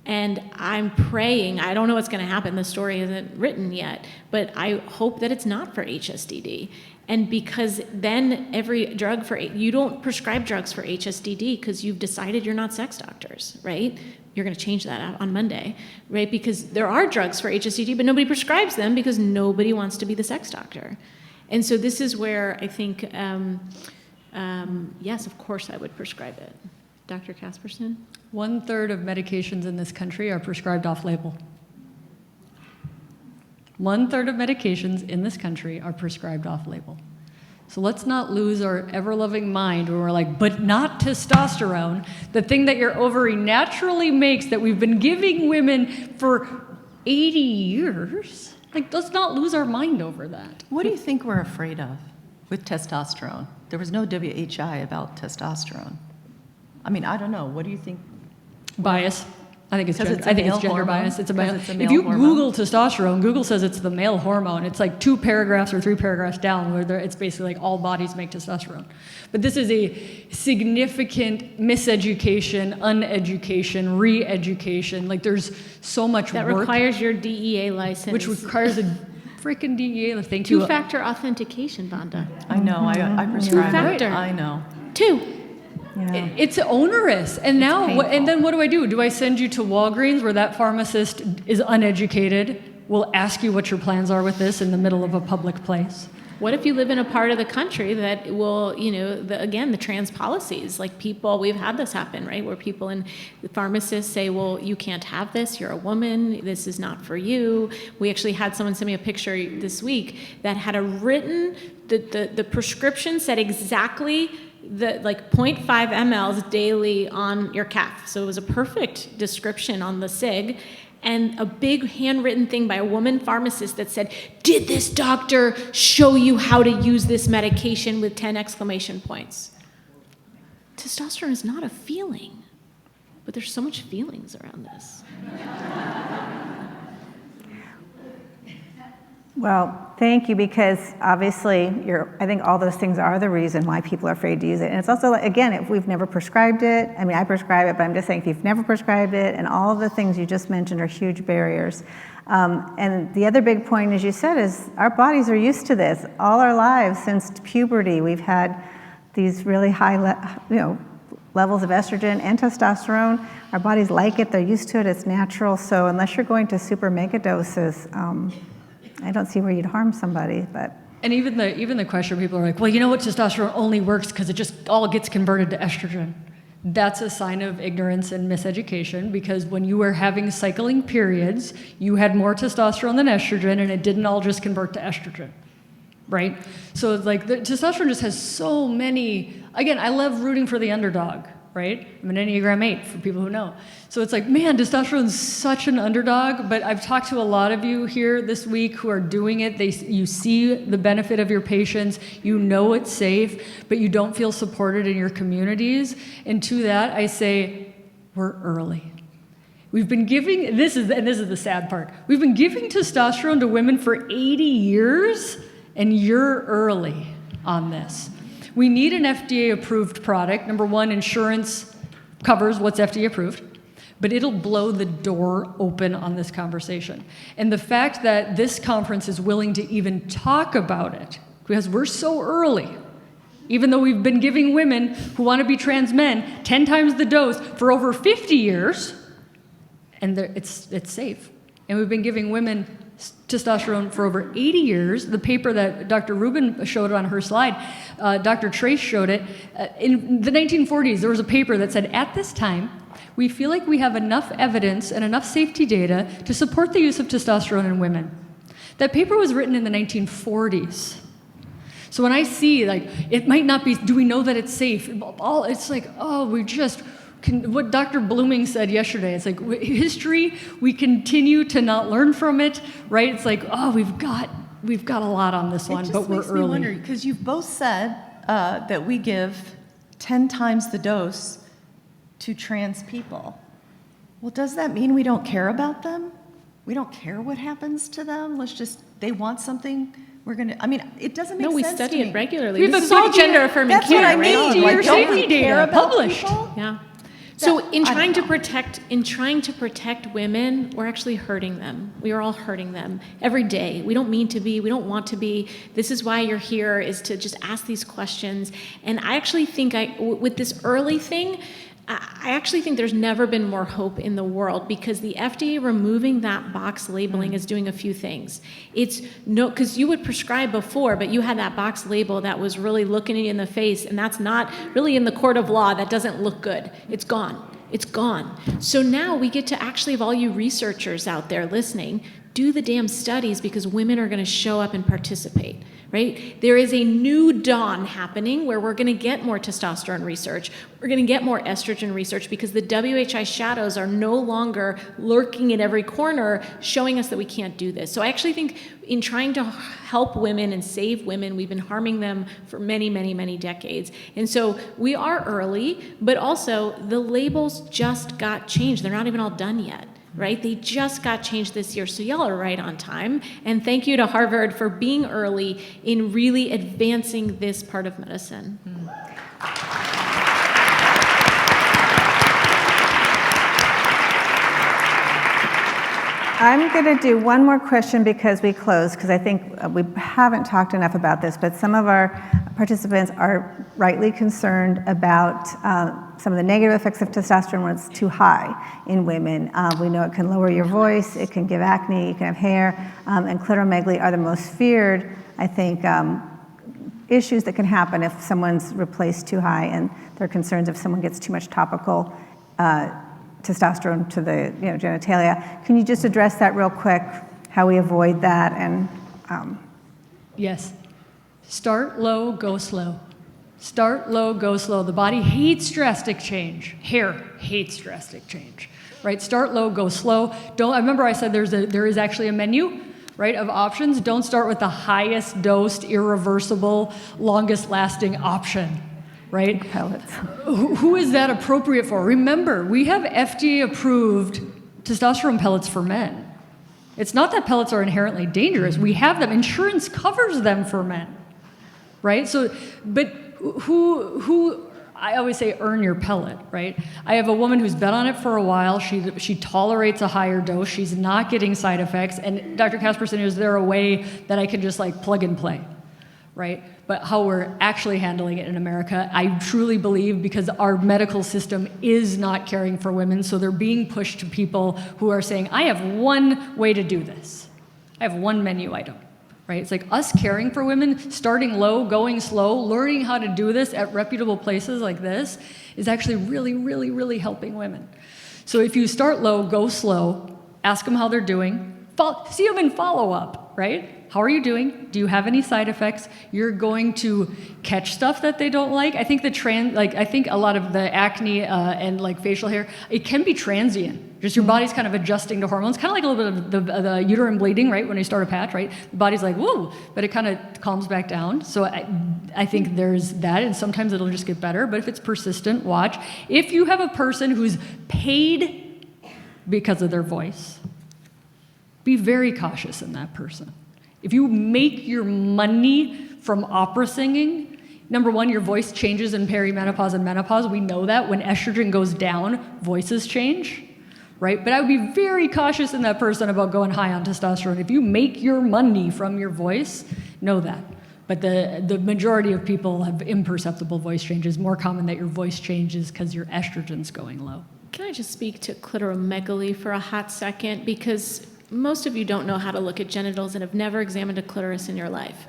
And I'm praying, I don't know what's going to happen, the story isn't written yet, but I hope that it's not for HSDD. And because then every drug you don't prescribe drugs for HSDD because you've decided you're not sex doctors, right? You're going to change that on Monday, right? Because there are drugs for HSDD, but nobody prescribes them because nobody wants to be the sex doctor. And so this is where I think, yes, of course I would prescribe it. Dr. Casperson? 1/3 of medications in this country are prescribed off-label. 1/3 of medications in this country are prescribed off-label. So let's not lose our ever-loving mind when we're like, but not testosterone, the thing that your ovary naturally makes that we've been giving women for 80 years. Like, let's not lose our mind over that. What do you think we're afraid of with testosterone? There was no WHI about testosterone. I mean, I don't know. What do you think? Bias. I think it's 'Cause gender, it's a I think it's male gender hormone? bias. It's a 'Cause male. it's a If male you hormone? Google testosterone, Google says it's the male hormone. It's like 2 paragraphs or 3 paragraphs down where it's basically like all bodies make testosterone. But this is a significant miseducation, uneducation, re-education. Like there's so much That work, requires your DEA license. which requires a freaking DEA. Thank you. Two-factor authentication, Vonda. I know. I prescribe Two-factor. it. I know. 2. Yeah. It's onerous. And now, painful. and then what do? Do I send you to Walgreens where that pharmacist is uneducated, will ask you what your plans are with this in the middle of a public place? What if you live in a part of the country that will, the trans policies, like people, we've had this happen, right? Where people and the pharmacists say, well, you can't have this, you're a woman, this is not for you. We actually had someone send me a picture this week that had the prescription said exactly the 0.5 mLs daily on your calf. So it was a perfect description on the SIG. And a big handwritten thing by a woman pharmacist that said, did this doctor show you how to use this medication with 10 exclamation points? Testosterone is not a feeling, but there's so much feelings around this. Well, thank you, because obviously I think all those things are the reason why people are afraid to use it. And it's also, again, if we've never prescribed it, I mean, I prescribe it, but I'm just saying if you've never prescribed it, and all of the things you just mentioned are huge barriers. And the other big point, as you said, is our bodies are used to this. All our lives since puberty, we've had these really high levels of estrogen and testosterone. Our bodies like it, they're used to it, it's natural. So unless you're going to super mega doses, I don't see where you'd harm somebody, but. And even the question, people are like, well, you know what, testosterone only works because it just all gets converted to estrogen. That's a sign of ignorance and miseducation, because when you were having cycling periods, you had more testosterone than estrogen, and it didn't all just convert to estrogen, right? So it's like the testosterone just has so many. Again, I love rooting for the underdog, right? I'm an Enneagram 8 for people who know. So it's like, man, testosterone's such an underdog, but I've talked to a lot of you here this week who are doing it. You see the benefit of your patients, you know it's safe, but you don't feel supported in your communities. And to that, I say, we're early. We've been giving, this is the sad part, we've been giving testosterone to women for 80 years, and you're early on this. We need an FDA-approved product. Number one, insurance covers what's FDA approved, but it'll blow the door open on this conversation. And the fact that this conference is willing to even talk about it, because we're so early, even though we've been giving women who want to be trans men 10 times the dose for over 50 years, and it's safe. And we've been giving women testosterone for over 80 years. The paper that Dr. Rubin showed on her slide, Dr. Trace showed it. In the 1940s, there was a paper that said, at this time, we feel like we have enough evidence and enough safety data to support the use of testosterone in women. That paper was written in the 1940s. So when I see, like, it might not be, do we know that it's safe? It's like, oh, what Dr. Blooming said yesterday, it's like history, we continue to not learn from it, right? It's like, oh, we've got a lot on this one, but we're early. It just makes me wonder, because you've both said that we give 10 times the dose to trans people. Well, does that mean we don't care about them? We don't care what happens to them? They want something, it doesn't make sense to me. No, we study it regularly. We have This is a like good gender-affirming That's care, what I right? mean. To your Like, don't we safety care data about published. people? Yeah. So in I trying don't to protect women, we're actually hurting them. We are all hurting them every day. We don't mean to be, we don't want to be. This is why you're here, is to just ask these questions. And I actually think with this early thing, I actually think there's never been more hope in the world, because the FDA removing that box labeling is doing a few things. It's because you would prescribe before, but you had that box label that was really looking you in the face, and that's not really in the court of law. That doesn't look good. It's gone. It's gone. So now we get to actually have all you researchers out there listening, do the damn studies because women are going to show up and participate, right? There is a new dawn happening where we're going to get more testosterone research. We're going to get more estrogen research because the WHI shadows are no longer lurking in every corner showing us that we can't do this. So I actually think in trying to help women and save women, we've been harming them for many, many, many decades. And so we are early, but also the labels just got changed. They're not even all done yet. Right? They just got changed this year, so y'all are right on time. And thank you to Harvard for being early in really advancing this part of medicine. I'm going to do one more question because we closed, because I think we haven't talked enough about this, but some of our participants are rightly concerned about some of the negative effects of testosterone when it's too high in women. We know it can lower your voice, it can give acne, you can have hair, and clitoromegaly are the most feared, I think, issues that can happen if someone's replaced too high, and there are concerns if someone gets too much topical testosterone to the genitalia. Can you just address that real quick, how we avoid that? And Yes. Start low, go slow. Start low, go slow. The body hates drastic change. Hair hates drastic change, right? Start low, go slow. I remember I said there is actually a menu, right, of options. Don't start with the highest dosed, irreversible, longest lasting option. Right? pellets. Who is that appropriate for? Remember, we have FDA-approved testosterone pellets for men. It's not that pellets are inherently dangerous. We have them. Insurance covers them for men, right? So, but who? I always say, earn your pellet, right? I have a woman who's been on it for a while. She tolerates a higher dose. She's not getting side effects. And Dr. Casperson, is there a way that I can just like plug and play, right? But how we're actually handling it in America, I truly believe, because our medical system is not caring for women, so they're being pushed to people who are saying, I have one way to do this. I have one menu item, right? It's like us caring for women, starting low, going slow, learning how to do this at reputable places like this is actually really, really, really helping women. So if you start low, go slow, ask them how they're doing, see them in follow-up, right? How are you doing? Do you have any side effects? You're going to catch stuff that they don't like. I think I think a lot of the acne and like facial hair, it can be transient. Just your body's kind of adjusting to hormones, kind of like a little bit of the uterine bleeding, right? When you start a patch, right? The body's like, whoa, but it kind of calms back down. So I think there's that, and sometimes it'll just get better. But if it's persistent, watch. If you have a person who's paid because of their voice, be very cautious in that person. If you make your money from opera singing, number one, your voice changes in perimenopause and menopause. We know that. When estrogen goes down, voices change, right? But I would be very cautious in that person about going high on testosterone. If you make your money from your voice, know that. But the majority of people have imperceptible voice changes. More common that your voice changes because your estrogen's going low. Can I just speak to clitoromegaly for a hot second? Because most of you don't know how to look at genitals and have never examined a clitoris in your life.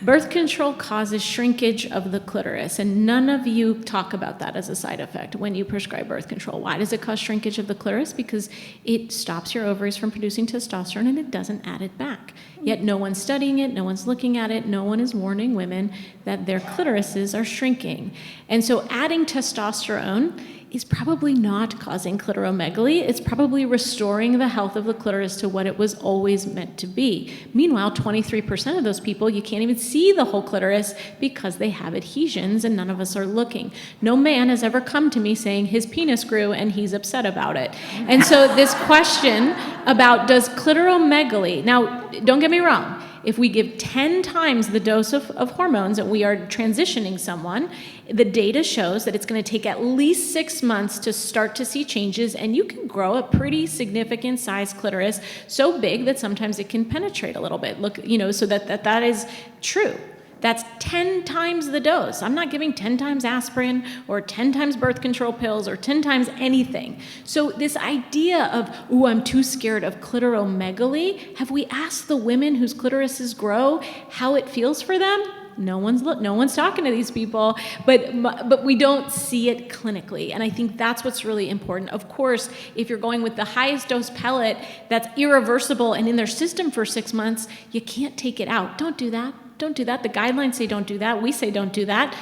Birth control causes shrinkage of the clitoris, and none of you talk about that as a side effect when you prescribe birth control. Why does it cause shrinkage of the clitoris? Because it stops your ovaries from producing testosterone and it doesn't add it back. Yet no one's studying it, no one's looking at it, no one is warning women that their clitorises are shrinking. And so adding testosterone is probably not causing clitoromegaly. It's probably restoring the health of the clitoris to what it was always meant to be. Meanwhile, 23% of those people, you can't even see the whole clitoris because they have adhesions and none of us are looking. No man has ever come to me saying his penis grew and he's upset about it. And so this question about does clitoromegaly, now don't get me wrong, if we give 10 times the dose of hormones and we are transitioning someone, the data shows that it's going to take at least 6 months to start to see changes, and you can grow a pretty significant size clitoris, so big that sometimes it can penetrate a little bit. Look, so that is true. That's 10 times the dose. I'm not giving 10 times aspirin or 10 times birth control pills or 10 times anything. So this idea of, I'm too scared of clitoromegaly, have we asked the women whose clitorises grow how it feels for them? No one's talking to these people, but we don't see it clinically, and I think that's what's really important. Of course, if you're going with the highest dose pellet that's irreversible and in their system for 6 months, you can't take it out. Don't do that. Don't do that. The guidelines say don't do that. We say don't do that.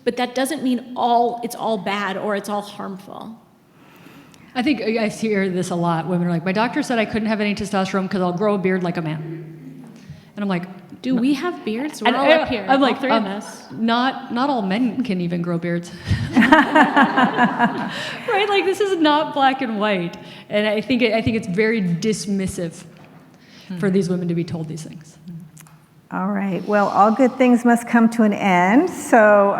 But that doesn't mean it's all bad or it's all harmful. I think I hear this a lot. Women are like, my doctor said I couldn't have any testosterone because I'll grow a beard like a man. And I'm like, do we have beards? We're and all up here. I'm like, all three of us. Not all men can even grow beards. Right? Like, this is not black and white. And I think it's very dismissive for these women to be told these things. All right. Well, all good things must come to an end. So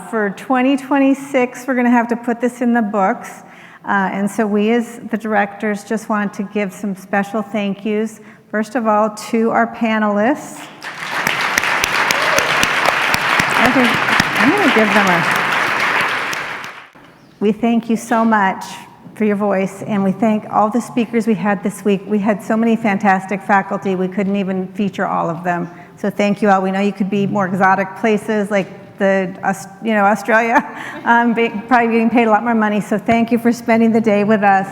for 2026, we're going to have to put this in the books. And so we as the directors just want to give some special thank yous. First of all, to our panelists. I'm going to give them We thank you so much for your voice, and we thank all the speakers we had this week. We had so many fantastic faculty, we couldn't even feature all of them. So thank you all. We know you could be more exotic places like Australia, probably getting paid a lot more money. So thank you for spending the day with us.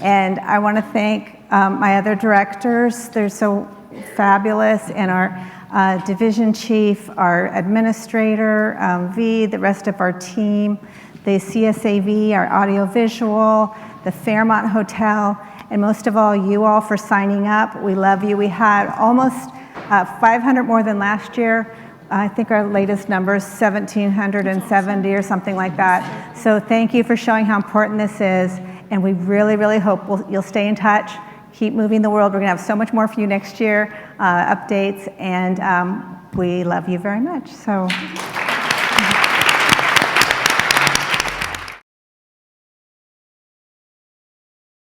And I want to thank my other directors. They're so fabulous, and our division chief, our administrator, V, the rest of our team, the CSAV, our audiovisual, the Fairmont Hotel, and most of all, you all for signing up. We love you. We had almost 500 more than last year. I think our latest number is 1,770 or something like that. So thank you for showing how important this is, and we really, really hope you'll stay in touch, keep moving the world. We're going to have so much more for you next year, updates, and we love you very much. So.